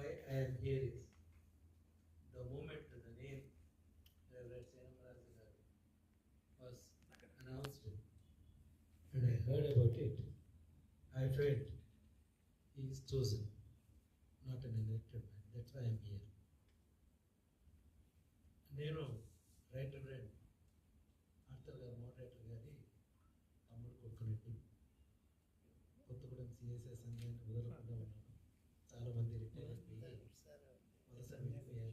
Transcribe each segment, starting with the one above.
why I am here is the moment the name Reverend Senamaraja garu was announced and I heard about it, I felt he is chosen, not an elected man. That's why I am here. నేను right reverend Arthur గారు moderator గారి తమ్ముడు కొడుకునేట్టు Kothagudem CSI సంఘానికి వదలకుండా ఉన్నాను. చాలామంది retire అయిపోయి వలస వెళ్ళిపోయారు.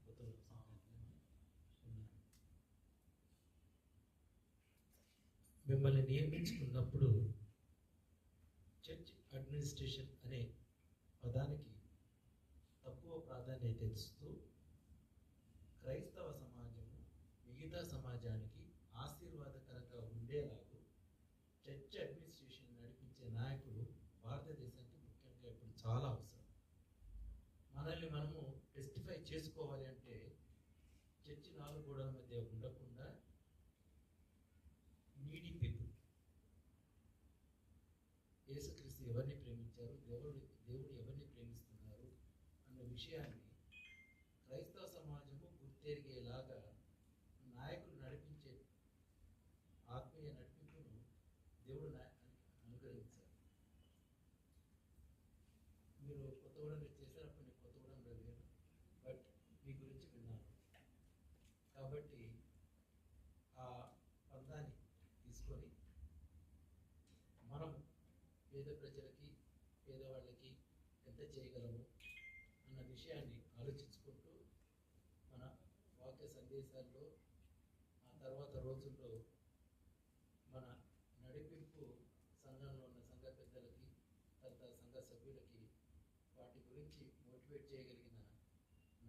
కొత్తగూడెం సంఘానికి ఉన్నాను. మిమ్మల్ని నియమించుకున్నప్పుడు చర్చ్ అడ్మినిస్ట్రేషన్ అనే పదానికి తక్కువ ప్రాధాన్యత ఇస్తూ క్రైస్తవ సమాజము మిగతా సమాజానికి ఆశీర్వాదకరంగా ఉండేలాగా చర్చ్ అడ్మినిస్ట్రేషన్ నడిపించే నాయకుడు భారతదేశానికి ముఖ్యంగా ఇప్పుడు చాలా అవసరం. మనల్ని మనము టెస్టిఫై చేసుకోవాలి అంటే చర్చి 4 గోడల మధ్య ఉండకుండా నీడీ పీపుల్, యేసుక్రీస్తు ఎవరిని ప్రేమించారు, దేవుడు ఎవరిని ప్రేమిస్తున్నారు అన్న విషయాన్ని క్రైస్తవ సమాజము గుర్తెరిగేలాగా నాయకులు నడిపించే ఆత్మీయ నడిపింపును దేవుడు అనుగ్రహించారు. మీరు కొత్తగూడెంలో చేసినప్పుడు నేను కొత్తగూడెంలో లేను, బట్ మీ గురించి విన్నాను. కాబట్టి ఆ పందాన్ని తీసుకొని మనం పేద ప్రజలకి, పేదవాళ్ళకి ఎంత చేయగలము అన్న విషయాన్ని ఆలోచించుకుంటూ మన వాక్య సందేశాల్లో ఆ తర్వాత రోజుల్లో మన నడిపింపు సంఘంలో ఉన్న సంఘ పెద్దలకి, తర్వాత సంఘ సభ్యులకి వాటి గురించి మోటివేట్ చేయగలిగిన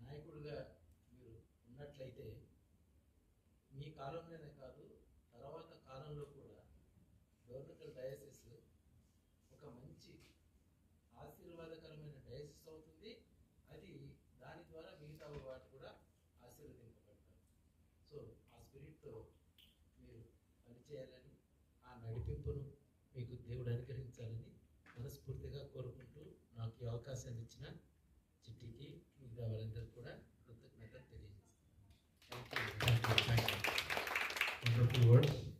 నాయకుడిగా మీరు ఉన్నట్లయితే మీ కాలంలోనే కాదు, తర్వాత కాలంలో కూడా డోర్నకల్ డయాసిస్ ఒక మంచి ఆశీర్వాదకరమైన డయాసిస్ అవుతుంది. అది దాని ద్వారా మిగతా వాటి కూడా ఆశీర్వదింపబడతారు. సో ఆ స్పిరిట్తో మీరు పనిచేయాలని, ఆ నడిపింపును మీకు దేవుడు అనుగ్రహించాలని మనస్ఫూర్తిగా కోరుకుంటూ నాకు ఈ అవకాశాన్ని ఇచ్చిన చిట్టికి, మిగతా వాళ్ళందరూ కూడా కృతజ్ఞతలు తెలియజేస్తాను. Thank you. Wonderful words.